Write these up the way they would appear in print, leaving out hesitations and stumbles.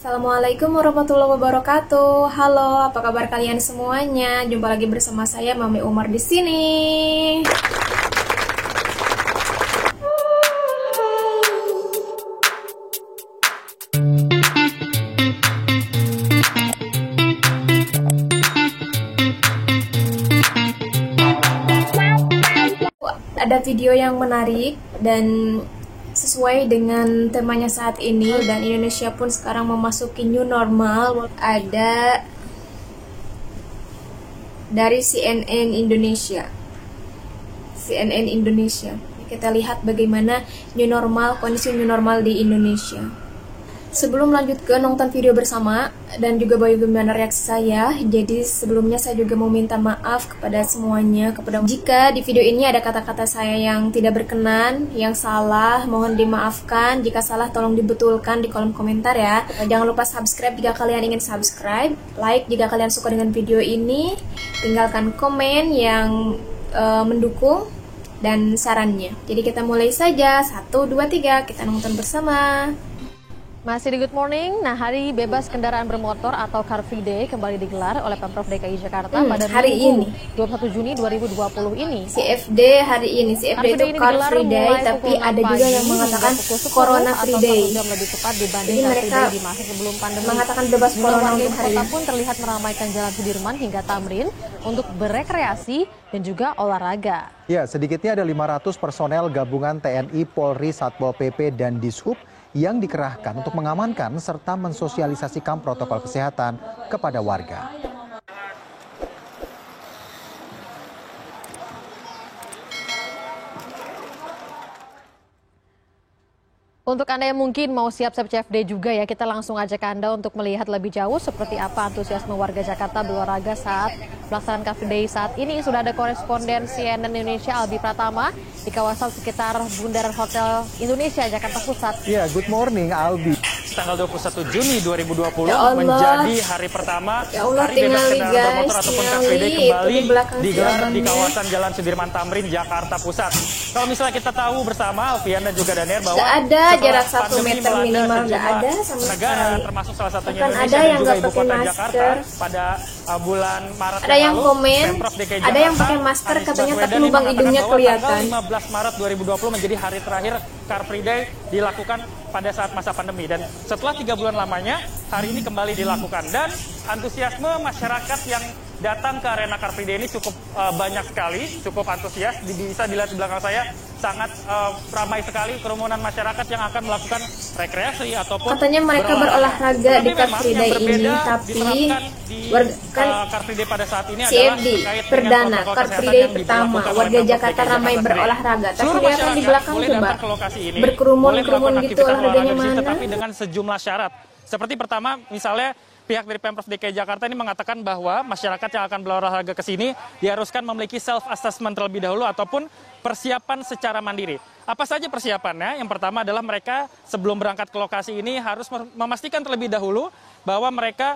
Assalamualaikum warahmatullahi wabarakatuh. Halo, apa kabar kalian semuanya? Jumpa lagi bersama saya Mami Umar di sini. Ada video yang menarik dan sesuai dengan temanya saat ini, dan Indonesia pun sekarang memasuki new normal. Ada dari CNN Indonesia. Kita lihat bagaimana new normal, kondisi new normal di Indonesia. Sebelum lanjut ke nonton video bersama dan juga bagaimana reaksi saya, jadi sebelumnya saya juga mau minta maaf kepada semuanya, jika di video ini ada kata-kata saya yang tidak berkenan, yang salah, mohon dimaafkan. Jika salah tolong dibetulkan di kolom komentar ya. Jangan lupa subscribe jika kalian ingin subscribe, like jika kalian suka dengan video ini, tinggalkan komen yang mendukung dan sarannya. Jadi kita mulai saja, 1, 2, 3, kita nonton bersama. Masih di Good Morning. Nah, hari bebas kendaraan bermotor atau Car Free Day kembali digelar oleh Pemprov DKI Jakarta pada hari Minggu, ini 21 Juni 2020 ini. CFD hari ini, CFD itu Car Free Day, tapi ada juga yang mengatakan Corona Free Day. Lebih cepat dibanding Jadi mereka di masa sebelum pandemi. mengatakan bebas corona untuk hari Kota ini. pun terlihat meramaikan Jalan Sudirman hingga Tamrin untuk berekreasi dan juga olahraga. Ya, sedikitnya ada 500 personel gabungan TNI, Polri, Satpol PP, dan Dishub yang dikerahkan untuk mengamankan serta mensosialisasikan protokol kesehatan kepada warga. Untuk Anda yang mungkin mau siap-siap CFD juga ya, kita langsung ajak Anda untuk melihat lebih jauh seperti apa antusiasme warga Jakarta berolahraga saat pelaksanaan Car Free Day saat ini. Sudah ada koresponden CNN Indonesia Albi Pratama di kawasan sekitar Bundaran Hotel Indonesia, Jakarta Pusat. Ya, good morning Albi. Tanggal 21 Juni 2020 Ya Allah. menjadi hari pertama Ya Allah, hari bebas tinggali, kendaraan bermotor guys, ataupun Car tinggali. Free Day Itu kembali di belakang digelar di siapannya. kawasan Jalan Sudirman Tamrin, Jakarta Pusat. Kalau misalnya kita tahu bersama Alfian dan juga Daniel bahwa Nggak ada setelah jarak 1 pandemi meter melanda minimal, nggak sejumlah ada sama negara sekali. termasuk salah satunya Bahkan Indonesia ada dan yang juga nggak ibu pakai kota masker. Jakarta pada bulan Maret Ada yang yang lalu, komen, Pemprov DKI ada yang Jakarta, pakai masker Anies katanya Baswedan tapi ini lubang mengatakan hidungnya bahwa kelihatan. Tanggal 15 Maret 2020 menjadi hari terakhir Car Free Day dilakukan pada saat masa pandemi, dan setelah 3 bulan lamanya hari ini kembali dilakukan, dan antusiasme masyarakat yang datang ke arena Car Free Day ini cukup banyak sekali, cukup antusias. Bisa dilihat di belakang saya sangat ramai sekali kerumunan masyarakat yang akan melakukan rekreasi ataupun Katanya mereka berolahraga di Car Free Day ini, tapi Car Free Day pada saat ini CFD adalah terkait dengan perdana, protokol Car Free kesehatan Day yang pertama, diberlakukan oleh warga Pemprov Jakarta DKI ramai sendiri. berolahraga. Tapi Seluruh kelihatan di masyarakat belakang boleh coba, datang ke lokasi ini, berkerumun-kerumun boleh gitu melakukan olahraganya aktivitas olahraga di sini, mana. tetapi dengan sejumlah syarat. Seperti pertama, misalnya pihak dari Pemprov DKI Jakarta ini mengatakan bahwa masyarakat yang akan berolahraga ke sini diharuskan memiliki self-assessment terlebih dahulu ataupun persiapan secara mandiri. Apa saja persiapannya? Yang pertama adalah mereka sebelum berangkat ke lokasi ini harus memastikan terlebih dahulu bahwa mereka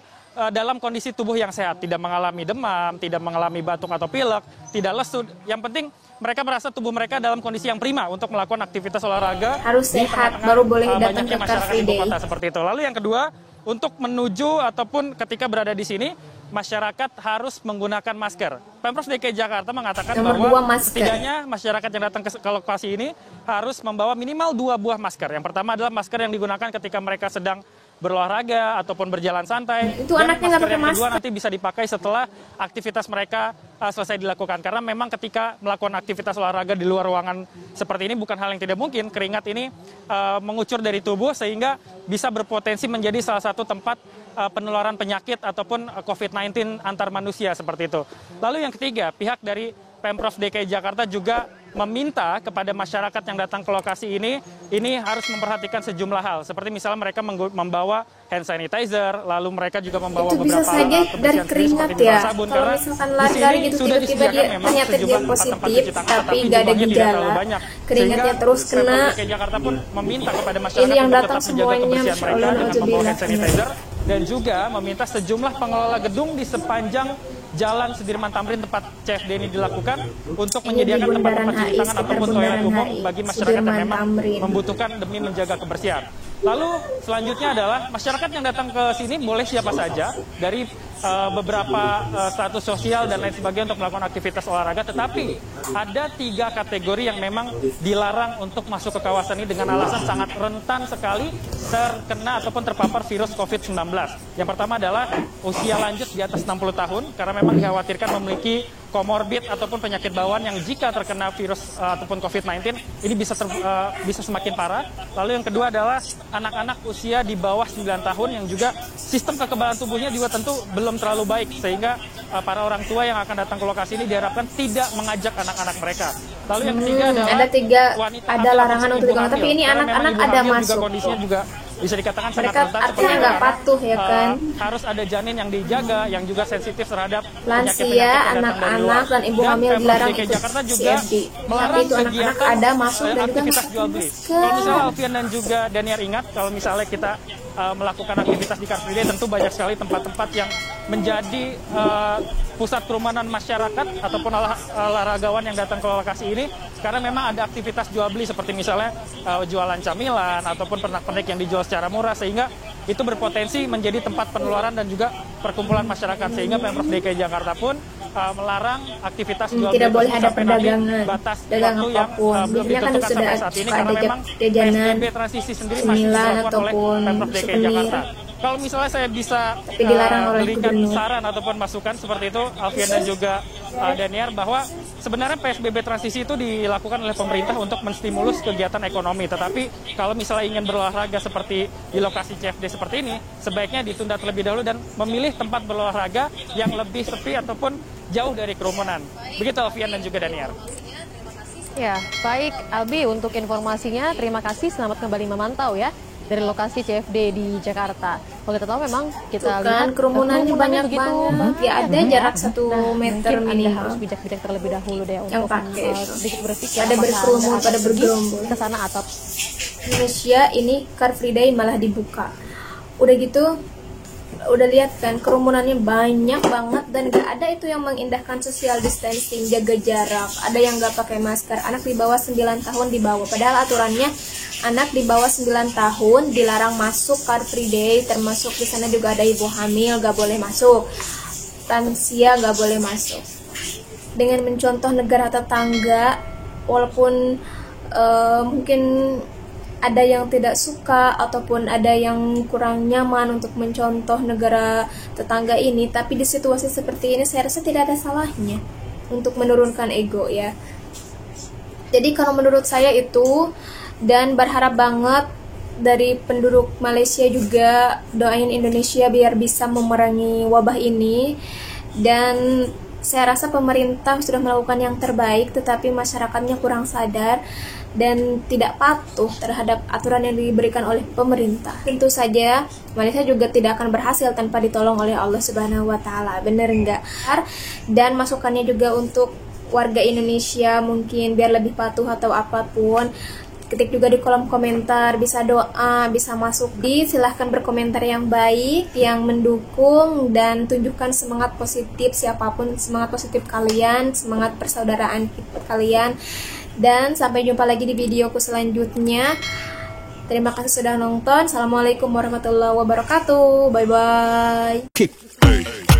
dalam kondisi tubuh yang sehat, tidak mengalami demam, tidak mengalami batuk atau pilek, tidak lesu. Yang penting mereka merasa tubuh mereka dalam kondisi yang prima untuk melakukan aktivitas olahraga. Harus di sehat, tengah-tengah baru boleh datang banyaknya ke Car masyarakat Free ibu Day. kota seperti itu. Lalu yang kedua, untuk menuju ataupun ketika berada di sini, masyarakat harus menggunakan masker. Pemprov DKI Jakarta mengatakan Nomor bahwa 2, masker. setidaknya masyarakat yang datang ke lokasi ini harus membawa minimal 2 buah masker. Yang pertama adalah masker yang digunakan ketika mereka sedang berolahraga ataupun berjalan santai. Itu anaknya nggak pakai yang kedua masker. nanti bisa dipakai setelah aktivitas mereka selesai dilakukan. Karena memang ketika melakukan aktivitas olahraga di luar ruangan seperti ini bukan hal yang tidak mungkin. Keringat ini mengucur dari tubuh sehingga bisa berpotensi menjadi salah satu tempat penularan penyakit ataupun COVID-19 antar manusia seperti itu. Lalu yang ketiga, pihak dari Pemprov DKI Jakarta juga meminta kepada masyarakat yang datang ke lokasi ini harus memperhatikan sejumlah hal. Seperti misalnya mereka membawa hand sanitizer, lalu mereka juga membawa Itu bisa beberapa saja alat dari kebersihan keringat seperti ya. sabun. Kalau Karena misalkan di lari-lari sini gitu sudah tiba-tiba dia disediakan memang ternyata dia sejumlah tempat positif, cuci tangan, tapi nggak ada jumlahnya tidak gejala, terlalu banyak. keringatnya Sehingga terus kena. Pemprov DKI Jakarta pun meminta kepada masyarakat Ini yang untuk datang tetap menjaga semuanya, kebersihan Masya mereka Allah, dengan membawa hand na'udzubillah. sanitizer, dan juga meminta sejumlah pengelola gedung di sepanjang Jalan Sudirman Tamrin tempat CFD ini dilakukan untuk Ini menyediakan di tempat-tempat Bundaran cuci HI, tangan sekitar ataupun Bundaran toilet umum HI, bagi masyarakat yang Sudirman memang Tamrin. membutuhkan demi menjaga kebersihan. Lalu selanjutnya adalah masyarakat yang datang ke sini boleh siapa saja dari beberapa status sosial dan lain sebagainya untuk melakukan aktivitas olahraga, tetapi ada 3 kategori yang memang dilarang untuk masuk ke kawasan ini dengan alasan sangat rentan sekali terkena ataupun terpapar virus COVID-19. Yang pertama adalah usia lanjut di atas 60 tahun karena memang dikhawatirkan memiliki komorbid ataupun penyakit bawaan yang jika terkena virus ataupun COVID-19 ini bisa semakin parah. Lalu yang kedua adalah anak-anak usia di bawah 9 tahun yang juga sistem kekebalan tubuhnya juga tentu belum terlalu baik, sehingga para orang tua yang akan datang ke lokasi ini diharapkan tidak mengajak anak-anak mereka. Lalu yang ketiga adalah ada larangan untuk itu, tapi ini anak-anak ada masuk. Kondisinya juga bisa dikatakan mereka sangat rentan, artinya nggak patuh ya kan. Harus ada janin yang dijaga yang juga sensitif terhadap lansia, anak-anak dan ibu hamil dilarang ikut Jakarta juga CFD. melarang itu anak-anak ada masuk dan juga aktivitas jual beli. Kalau misalnya Alfian dan juga Daniar ingat, kalau misalnya kita melakukan aktivitas di Car Free Day, tentu banyak sekali tempat-tempat yang menjadi pusat kerumunan masyarakat ataupun olahragawan yang datang ke lokasi ini, karena memang ada aktivitas jual beli seperti misalnya jualan camilan ataupun pernak-pernik yang dijual secara murah, sehingga itu berpotensi menjadi tempat penularan dan juga perkumpulan masyarakat, sehingga Pemprov DKI Jakarta pun melarang aktivitas jual beli tidak boleh ada perdagangan batas dagang waktu yang apapun. belum kan ditentukan sudah sampai saat ini karena memang jajanan PSBB transisi sendiri masih dilakukan oleh Pemprov DKI Jakarta. Kalau misalnya saya bisa berikan saran ataupun masukan seperti itu, Alfian dan juga Daniar, bahwa sebenarnya PSBB transisi itu dilakukan oleh pemerintah untuk menstimulus kegiatan ekonomi. Tetapi kalau misalnya ingin berolahraga seperti di lokasi CFD seperti ini, sebaiknya ditunda terlebih dahulu dan memilih tempat berolahraga yang lebih sepi ataupun jauh dari kerumunan. Begitu Alfian dan juga Daniar. Ya, baik Albi untuk informasinya. Terima kasih, selamat kembali memantau ya dari lokasi CFD di Jakarta. Kalau kita tahu memang kita lihat kerumunannya banyak banget. Ya ada jarak 1 meter minimal. Harus bijak-bijak terlebih dahulu deh yang untuk pakai sedikit berpikir. Ada berkerumun, pada bergerombol ke sana atau Indonesia ini Car Free Day malah dibuka. Udah gitu, udah lihat kan kerumunannya banyak banget dan gak ada itu yang mengindahkan social distancing, jaga jarak. Ada yang gak pakai masker, anak di bawah 9 tahun dibawa. Padahal aturannya anak di bawah 9 tahun dilarang masuk Car Free Day, termasuk di sana juga ada ibu hamil gak boleh masuk, lansia gak boleh masuk. Dengan mencontoh negara tetangga, walaupun mungkin ada yang tidak suka ataupun ada yang kurang nyaman untuk mencontoh negara tetangga ini, tapi di situasi seperti ini saya rasa tidak ada salahnya untuk menurunkan ego ya. Jadi kalau menurut saya itu, dan berharap banget dari penduduk Malaysia juga doain Indonesia biar bisa memerangi wabah ini. Dan saya rasa pemerintah sudah melakukan yang terbaik, tetapi masyarakatnya kurang sadar dan tidak patuh terhadap aturan yang diberikan oleh pemerintah. Tentu saja Malaysia juga tidak akan berhasil tanpa ditolong oleh Allah Subhanahu wa taala. Bener enggak? Dan masukannya juga untuk warga Indonesia mungkin biar lebih patuh atau apapun, ketik juga di kolom komentar, bisa doa, bisa masuk silahkan berkomentar yang baik, yang mendukung, dan tunjukkan semangat positif siapapun, semangat positif kalian, semangat persaudaraan kalian. Dan sampai jumpa lagi di videoku selanjutnya. Terima kasih sudah nonton. Assalamualaikum warahmatullahi wabarakatuh. Bye bye.